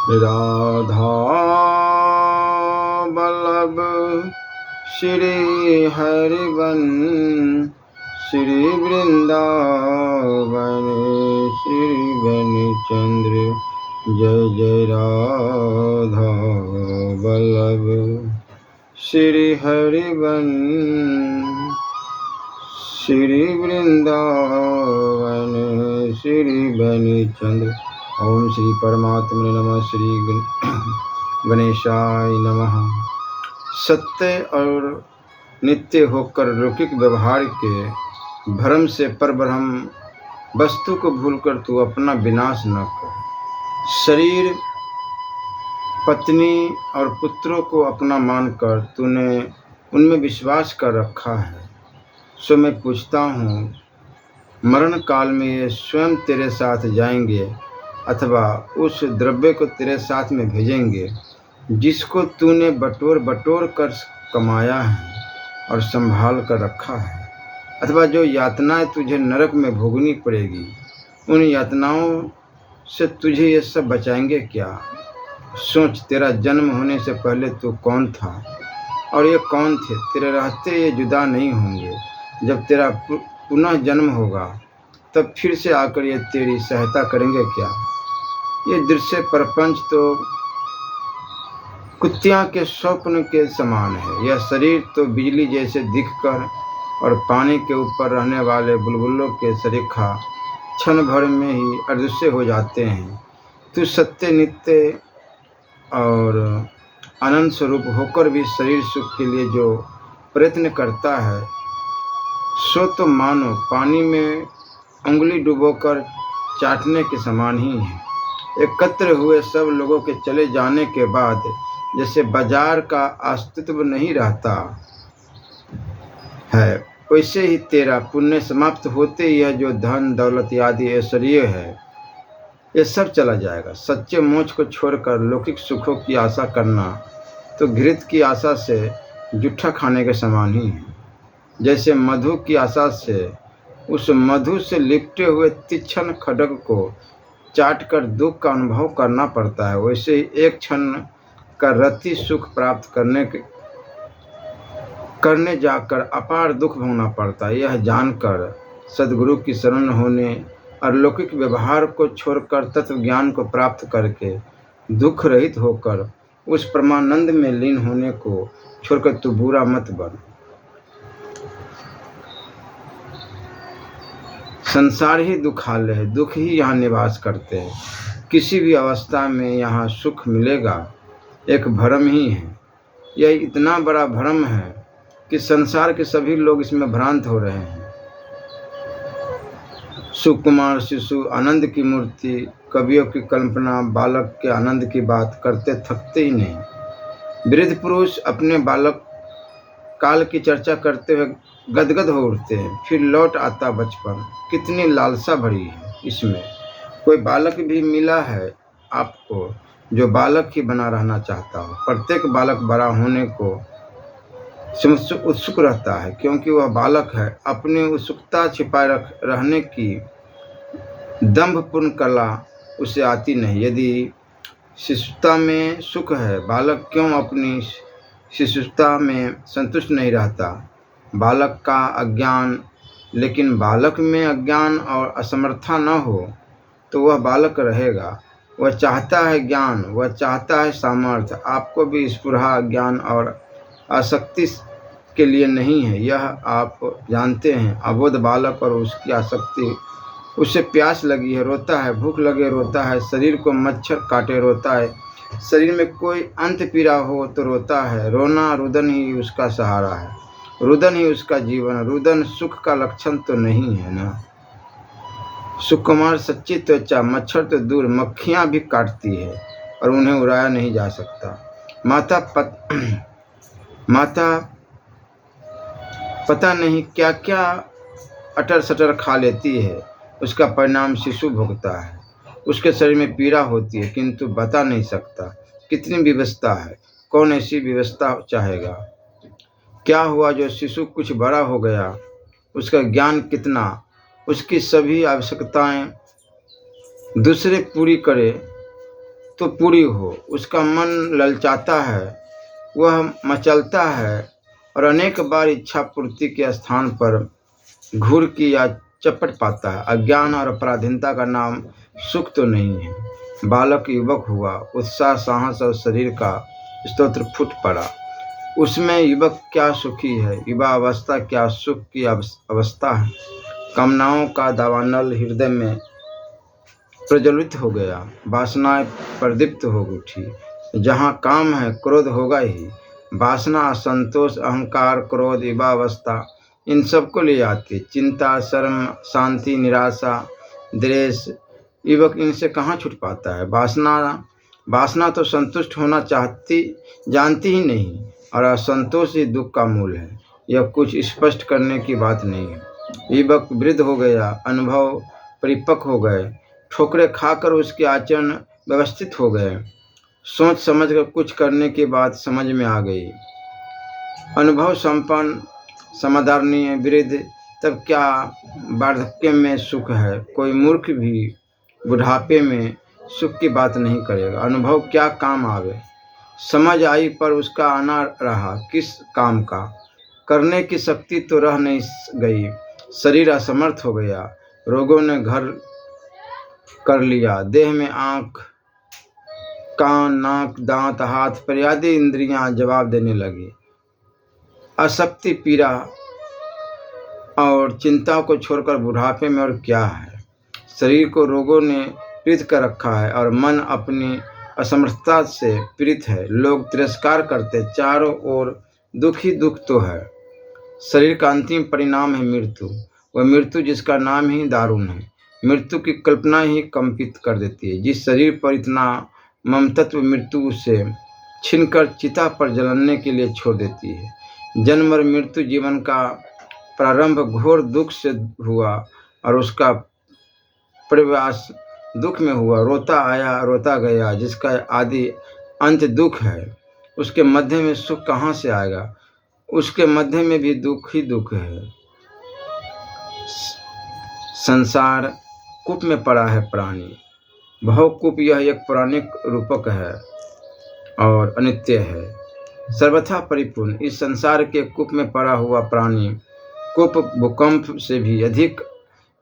राधा वल्लभ श्री हरिवंश श्री वृंदावन श्री वनचंद्र जय जय राधा वल्लभ श्री हरिवंश श्री वृंदावन श्री वनचंद्र। ओम श्री परमात्मने नमः। श्री गणेशाय नमः। सत्य और नित्य होकर लौकिक व्यवहार के भ्रम से परब्रह्म वस्तु को भूलकर तू अपना विनाश न कर। शरीर, पत्नी और पुत्रों को अपना मानकर तूने उनमें विश्वास कर रखा है। सो मैं पूछता हूँ, मरण काल में ये स्वयं तेरे साथ जाएंगे अथवा उस द्रव्य को तेरे साथ में भेजेंगे जिसको तूने बटोर बटोर कर कमाया है और संभाल कर रखा है, अथवा जो यातनाएं तुझे नरक में भोगनी पड़ेगी, उन यातनाओं से तुझे ये सब बचाएंगे क्या? सोच, तेरा जन्म होने से पहले तू कौन था और ये कौन थे? तेरे रहते ये जुदा नहीं होंगे। जब तेरा पुनः जन्म होगा तब फिर से आकर ये तेरी सहायता करेंगे क्या? ये दृश्य प्रपंच तो कुत्तियां के स्वप्न के समान है। यह शरीर तो बिजली जैसे दिखकर और पानी के ऊपर रहने वाले बुलबुलों के सरीखा क्षण भर में ही अदृश्य हो जाते हैं। तू सत्य, नित्य और अनंत स्वरूप होकर भी शरीर सुख के लिए जो प्रयत्न करता है, सो तो मानो पानी में उंगली डुबोकर चाटने के समान ही है। एकत्र हुए सब लोगों के चले जाने के बाद जैसे बाजार का अस्तित्व नहीं रहता है, वैसे ही तेरा पुण्य समाप्त होते ही यह जो धन दौलत आदि ऐश्वर्य है, ये सब चला जाएगा। सच्चे मोक्ष को छोड़कर लौकिक सुखों की आशा करना तो घृत की आशा से जूठा खाने के समान ही है। जैसे मधु की आशा से उस मधु से लिपटे हुए तीक्ष्ण खड्ग को चाट कर दुख का अनुभव करना पड़ता है, वैसे ही एक क्षण का रति सुख प्राप्त करने जाकर अपार दुख भोगना पड़ता है। यह जानकर सद्गुरु की शरण होने और लौकिक व्यवहार को छोड़कर तत्व ज्ञान को प्राप्त करके दुख रहित होकर उस परमानंद में लीन होने को छोड़कर तू बुरा मत बन। संसार ही दुखालय है, दुख ही यहाँ निवास करते हैं। किसी भी अवस्था में यहाँ सुख मिलेगा एक भ्रम ही है। यह इतना बड़ा भ्रम है कि संसार के सभी लोग इसमें भ्रांत हो रहे हैं। सुकुमार शिशु आनंद की मूर्ति, कवियों की कल्पना बालक के आनंद की बात करते थकते ही नहीं। वृद्ध पुरुष अपने बालक काल की चर्चा करते हुए गदगद हो उठते हैं। फिर लौट आता बचपन। कितनी लालसा भरी है इसमें। कोई बालक भी मिला है आपको जो बालक ही बना रहना चाहता हो? प्रत्येक बालक बड़ा होने को उत्सुक रहता है, क्योंकि वह बालक है। अपनी उत्सुकता छिपाए रहने की दंभपूर्ण कला उसे आती नहीं। यदि शिशुता में सुख है, बालक क्यों अपनी शिशुता में संतुष्ट नहीं रहता? बालक का अज्ञान, लेकिन बालक में अज्ञान और असमर्था न हो तो वह बालक रहेगा। वह चाहता है ज्ञान, वह चाहता है सामर्थ्य। आपको भी स्पृहा ज्ञान और आसक्ति के लिए नहीं है, यह आप जानते हैं। अबोध बालक और उसकी आसक्ति, उसे प्यास लगी है रोता है, भूख लगे रोता है, शरीर को मच्छर काटे रोता है, शरीर में कोई अंत पीड़ा हो तो रोता है। रोना रुदन ही उसका सहारा है, रुदन ही उसका जीवन। रुदन सुख का लक्षण तो नहीं है ना। सुकुमार सच्ची त्वचा, मच्छर तो दूर, मक्खियाँ भी काटती है और उन्हें उड़ाया नहीं जा सकता। माता पता नहीं क्या क्या अटर सटर खा लेती है, उसका परिणाम शिशु भुगता है। उसके शरीर में पीड़ा होती है किंतु बता नहीं सकता। कितनी विवशता है, कौन ऐसी व्यवस्था चाहेगा? क्या हुआ जो शिशु कुछ बड़ा हो गया? उसका ज्ञान कितना, उसकी सभी आवश्यकताएं दूसरे पूरी करे, तो पूरी हो, उसका मन ललचाता है, वह मचलता है और अनेक बार इच्छा पूर्ति के स्थान पर घूर की या चपट पाता है। अज्ञान और अपराधीनता का नाम सुख तो नहीं है। बालक युवक हुआ, उत्साह, साहस और शरीर का स्तोत्र फूट पड़ा। उसमें युवक क्या सुखी है, युवा अवस्था क्या सुख की अवस्था है। कामनाओं का दावानल हृदय में प्रज्वलित हो गया, वासनाएं प्रदीप्त हो उठी। जहाँ काम है क्रोध होगा ही। वासना, असंतोष, अहंकार, क्रोध, युवावस्था इन सबको ले आती। चिंता, शर्म, शांति, निराशा, द्वेष, युवक इनसे कहाँ छूट पाता है। वासना तो संतुष्ट होना जानती ही नहीं, और असंतोष ही दुख का मूल है। यह कुछ स्पष्ट करने की बात नहीं है। युवक वृद्ध हो गया, अनुभव परिपक्व हो गए, ठोकरें खाकर उसके आचरण व्यवस्थित हो गए, सोच समझ कर कुछ करने की बात समझ में आ गई। अनुभव संपन्न, समादरणीय वृद्ध, तब क्या वार्धक्य में सुख है। कोई मूर्ख भी बुढ़ापे में सुख की बात नहीं करेगा। अनुभव क्या काम आवे। समझ आई पर उसका आना रहा किस काम का। करने की शक्ति तो रह नहीं गई, शरीर असमर्थ हो गया। रोगों ने घर कर लिया। देह में आँख, कान, नाक, दांत, हाथ, पर्यादी इंद्रियां जवाब देने लगी। अशक्ति, पीड़ा और चिंता को छोड़कर बुढ़ापे में और क्या है। शरीर को रोगों ने पीड़ित कर रखा है और मन अपनी असमर्थता से पीड़ित है। लोग तिरस्कार करते, चारों ओर दुख ही दुख तो है। शरीर का अंतिम परिणाम है मृत्यु। वह मृत्यु जिसका नाम ही दारुण है। मृत्यु की कल्पना ही कंपित कर देती है। जिस शरीर पर इतना ममतत्व, मृत्यु उसे छीनकर चिता पर जलने के लिए छोड़ देती है। जन्म और मृत्यु जीवन का प्रारंभ घोर दुख से हुआ और उसका प्रवास दुख में हुआ। रोता आया, रोता गया, जिसका आदि अंत दुख है। उसके मध्य में सुख कहाँ से आएगा। उसके मध्य में भी दुख ही दुख है। संसार कूप में पड़ा है प्राणी। भवकूप यह एक पौराणिक रूपक है और अनित्य है, सर्वथा परिपूर्ण। इस संसार के कूप में पड़ा हुआ प्राणी कूप भूकंप से भी अधिक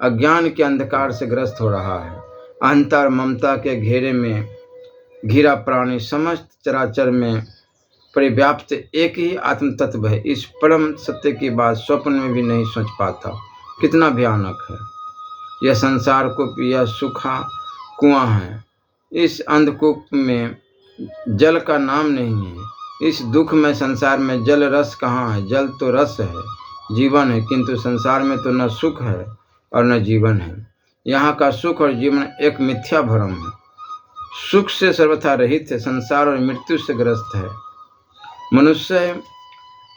अज्ञान के अंधकार से ग्रस्त हो रहा है। अहंता और ममता के घेरे में घिरा प्राणी समस्त चराचर में परिव्याप्त एक ही आत्म तत्व है। इस परम सत्य की बात स्वप्न में भी नहीं सोच पाता। कितना भयानक है यह संसार कूप, यह सूखा कुआं है। इस अंधकूप में जल का नाम नहीं है। इस दुख में संसार में जल रस कहाँ है। जल तो रस है, जीवन है, किंतु संसार में तो न सुख है और न जीवन है। यहाँ का सुख और जीवन एक मिथ्या भ्रम है। सुख से सर्वथा रहित है, संसार और मृत्यु से ग्रस्त है। मनुष्य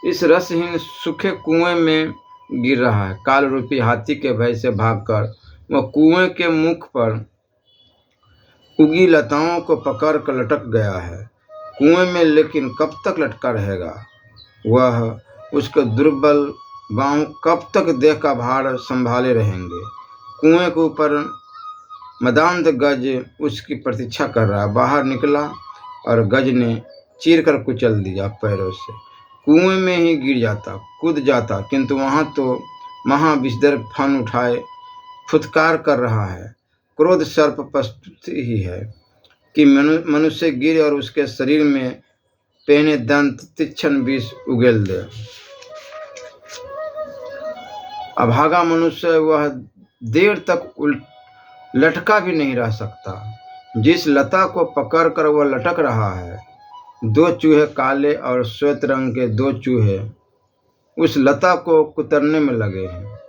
इस रसहीन सूखे कुएं में गिर रहा है। काल रूपी हाथी के भय से भागकर वह कुएं के मुख पर उगी लताओं को पकड़ कर लटक गया है कुएं में, लेकिन कब तक लटका रहेगा वह। उसके दुर्बल बाहों कब तक देह का भार संभाले रहेंगे। कुएं के ऊपर मदांध गज उसकी प्रतीक्षा कर रहा। बाहर निकला और गज ने चीर कर कुचल दिया पैरों से। कुएं में ही गिर जाता, कूद जाता, किंतु वहां तो महाविषधर फन उठाए फुतकार कर रहा है। क्रोध सर्प प्रस्तुत ही है कि मनुष्य गिरे और उसके शरीर में पहने दंत तीक्ष्ण विष उगेल दे। अभागा मनुष्य वह देर तक लटका भी नहीं रह सकता। जिस लता को पकड़कर वह लटक रहा है, दो चूहे, काले और श्वेत रंग के दो चूहे उस लता को कुतरने में लगे हैं।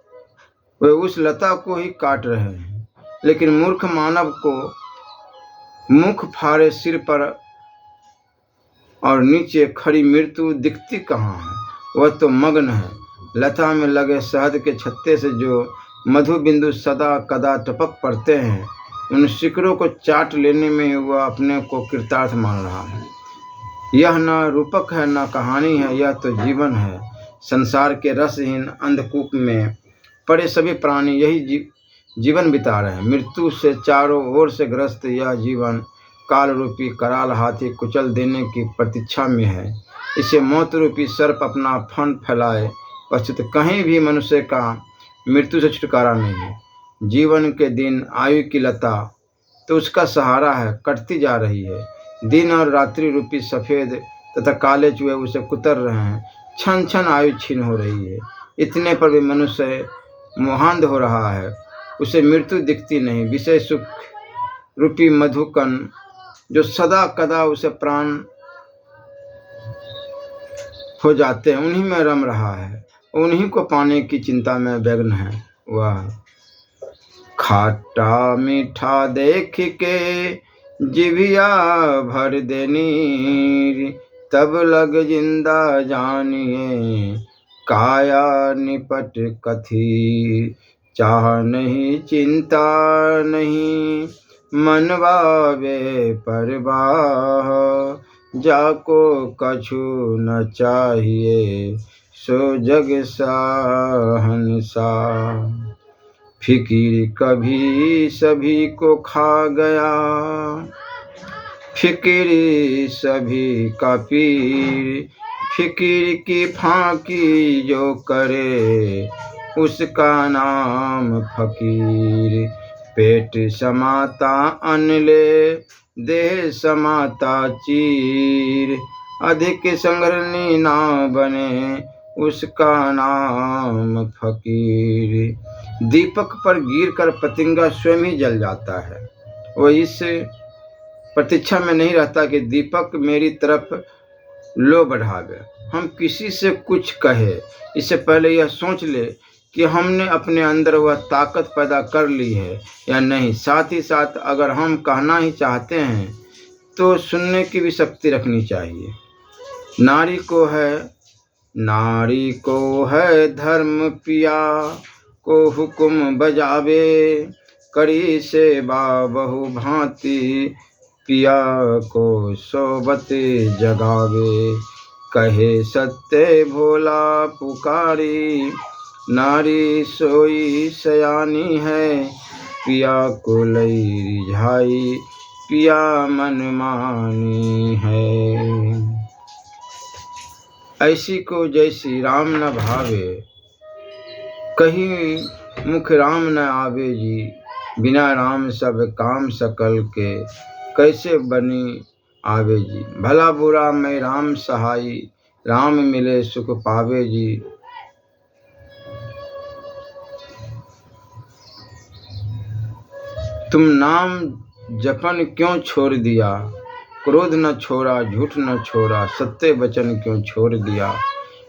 वे उस लता को ही काट रहे हैं, लेकिन मूर्ख मानव को मुख फाड़े सिर पर और नीचे खड़ी मृत्यु दिखती कहाँ है। वह तो मग्न है लता में लगे शहद के छत्ते से जो मधु बिंदु सदा कदा टपक पड़ते हैं, उन शिकड़ों को चाट लेने में वह अपने को कृतार्थ मान रहा है। यह न रूपक है न कहानी है, यह तो जीवन है। संसार के रसहीन अंधकूप में पड़े सभी प्राणी यही जीवन बिता रहे हैं। मृत्यु से चारों ओर से ग्रस्त यह जीवन काल रूपी कराल हाथी कुचल देने की प्रतीक्षा में है। इसे मौत रूपी सर्प अपना फन फैलाए पश्चित कहीं भी मनुष्य का मृत्यु से छुटकारा नहीं है। जीवन के दिन आयु की लता तो उसका सहारा है, कटती जा रही है। दिन और रात्रि रूपी सफ़ेद तथा काले चूहे उसे कुतर रहे हैं। क्षण क्षण आयु छीन हो रही है। इतने पर भी मनुष्य मोहांध हो रहा है, उसे मृत्यु दिखती नहीं। विषय सुख रूपी मधुकन जो सदा कदा उसे प्राण हो जाते हैं, उन्हीं में रम रहा है, उन्हीं को पाने की चिंता में व्यग्न है। वह खाटा मीठा देख के जिभिया भर देनी, तब लग जिंदा जानिए काया निपट कथी। चाह नहीं चिंता नहीं मनवावे परवाह, जाको कछु न चाहिए सो जग सहंसा। फिकीर कभी सभी को खा गया, फिकीर सभी का पीर। फिकीर की फांकी जो करे उसका नाम फकीर। पेट समाता अन्न ले देह समाता चीर, अधिक संग्रहणी ना बने उसका नाम फकीर। दीपक पर गिरकर पतंगा स्वयं ही जल जाता है। वह इस प्रतीक्षा में नहीं रहता कि दीपक मेरी तरफ लो बढ़ावे। हम किसी से कुछ कहे इससे पहले यह सोच ले कि हमने अपने अंदर वह ताकत पैदा कर ली है या नहीं। साथ ही साथ अगर हम कहना ही चाहते हैं तो सुनने की भी शक्ति रखनी चाहिए। नारी को है धर्म पिया को हुक्म बजावे, करी सेवा बहु भांति पिया को सोबत जगावे। कहे सत्य भोला पुकारी, नारी सोई सयानी है। पिया को लई रिझाई पिया मन मानी है। ऐसी को जैसी राम न भावे, कहीं मुख राम न आवे जी। बिना राम सब काम सकल के, कैसे बनी आवे जी। भला बुरा मैं राम सहाई, राम मिले सुख पावे जी। तुम नाम जपन क्यों छोड़ दिया, क्रोध न छोड़ा झूठ न छोड़ा, सत्य वचन क्यों छोड़ दिया।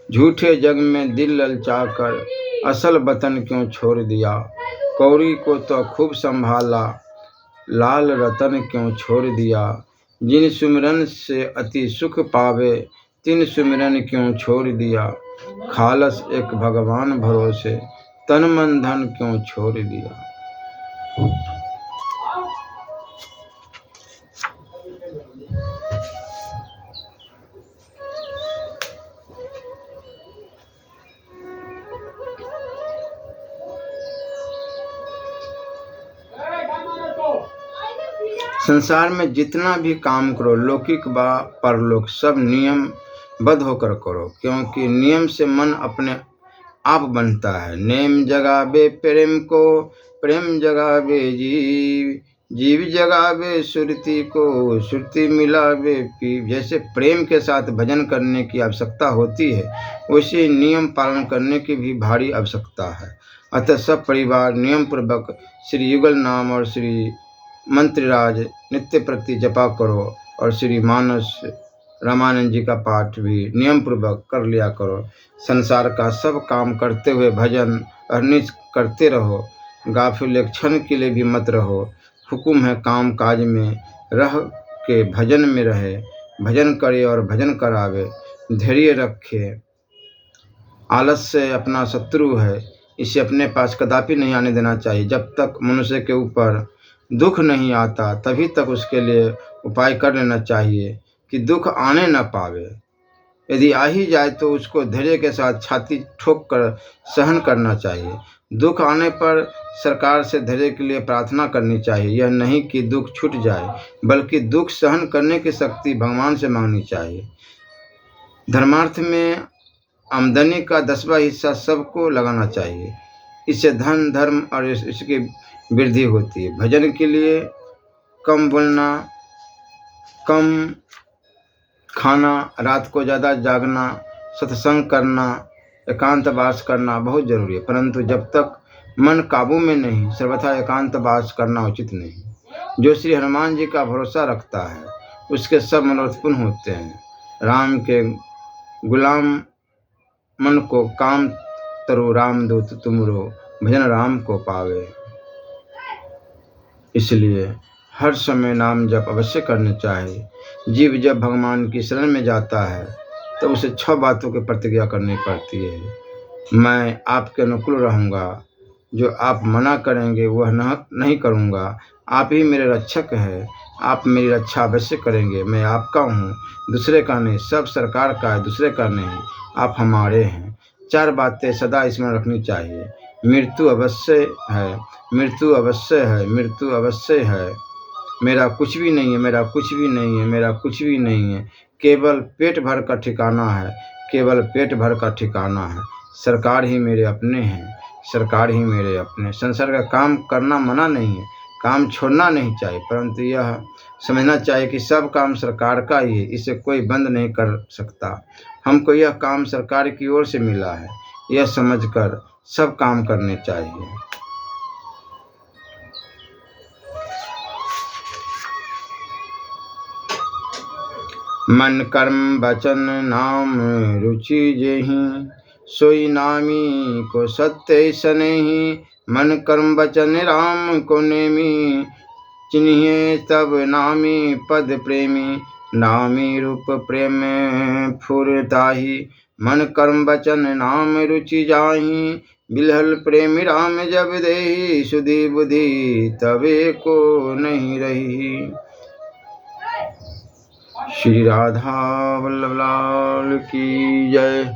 झूठे जग में दिल ललचाकर असल वतन क्यों छोड़ दिया। कौड़ी को तो खूब संभाला, लाल रतन क्यों छोड़ दिया। जिन सुमिरन से अति सुख पावे, तिन सुमिरन क्यों छोड़ दिया। खालस एक भगवान भरोसे, तन मन धन क्यों छोड़ दिया। संसार में जितना भी काम करो, लौकिक व परलोक, सब नियम बद्ध होकर करो, क्योंकि नियम से मन अपने आप बनता है। नेम जगावे प्रेम को, प्रेम जगावे जीव, जीव जगावे सुरती को, सुरती मिलावे पीव। जैसे प्रेम के साथ भजन करने की आवश्यकता होती है, वैसे नियम पालन करने की भी भारी आवश्यकता है। अतः सब परिवार नियम पूर्वक श्री युगल नाम और श्री मंत्रराज नित्य प्रति जपा करो और श्री मानस रामानंद जी का पाठ भी नियम पूर्वक कर लिया करो। संसार का सब काम करते हुए भजन अहर्निश करते रहो, गाफिल एक क्षण के लिए भी मत रहो। हुक्म है काम काज में रह के भजन में रहे, भजन करे और भजन करावे। धैर्य रखे, आलस्य अपना शत्रु है, इसे अपने पास कदापि नहीं आने देना चाहिए। जब तक मनुष्य के ऊपर दुख नहीं आता तभी तक उसके लिए उपाय कर लेना चाहिए कि दुख आने न पावे। यदि आ ही जाए तो उसको धैर्य के साथ छाती ठोक कर सहन करना चाहिए। दुख आने पर सरकार से धैर्य के लिए प्रार्थना करनी चाहिए। यह नहीं कि दुख छूट जाए, बल्कि दुख सहन करने की शक्ति भगवान से मांगनी चाहिए। धर्मार्थ में आमदनी का 10वां हिस्सा सबको लगाना चाहिए। इससे धन, धर्म और इसकी वृद्धि होती है। भजन के लिए कम बोलना, कम खाना, रात को ज़्यादा जागना, सत्संग करना, एकांतवास करना बहुत जरूरी है। परंतु जब तक मन काबू में नहीं, सर्वथा एकांतवास करना उचित नहीं। जो श्री हनुमान जी का भरोसा रखता है, उसके सब मनोरथ पूर्ण होते हैं। राम के गुलाम मन को काम तरु रामदूत तुमरो, भजन राम को पावे। इसलिए हर समय नाम जप अवश्य करने चाहिए। जीव जब भगवान की शरण में जाता है तो उसे 6 बातों की प्रतिज्ञा करनी पड़ती है। मैं आपके अनुकूल रहूँगा, जो आप मना करेंगे वह नहीं करूँगा। आप ही मेरे रक्षक हैं, आप मेरी रक्षा अवश्य करेंगे। मैं आपका हूँ, दूसरे का नहीं। सब सरकार का है, दूसरे का नहीं। आप हमारे हैं। 4 बातें सदा स्मरण रखनी चाहिए। मृत्यु अवश्य है, मृत्यु अवश्य है, मृत्यु अवश्य है। मेरा कुछ भी नहीं है, मेरा कुछ भी नहीं है, मेरा कुछ भी नहीं है। केवल पेट भर का ठिकाना है, केवल पेट भर का ठिकाना है। सरकार ही मेरे अपने हैं, सरकार ही मेरे अपने। संसार का काम करना मना नहीं है, काम छोड़ना नहीं चाहिए, परंतु यह समझना चाहिए कि सब काम सरकार का ही है, इसे कोई बंद नहीं कर सकता। हमको यह काम सरकार की ओर से मिला है, यह समझकर सब काम करने चाहिए। मन कर्म वचन नाम रुचि जेहि, सोई नामी को सत्य सनेहि। मन कर्म वचन राम को नेमी, चिन्हिए तब नामी पद प्रेमी। नामी रूप प्रेम फुरताही, मन कर्म वचन नाम रुचि जाहि। बिलहल प्रेमी राम जब देहि, सुधि बुद्धि तबे को नहीं रही। श्री राधा वल्लभ लाल की जय।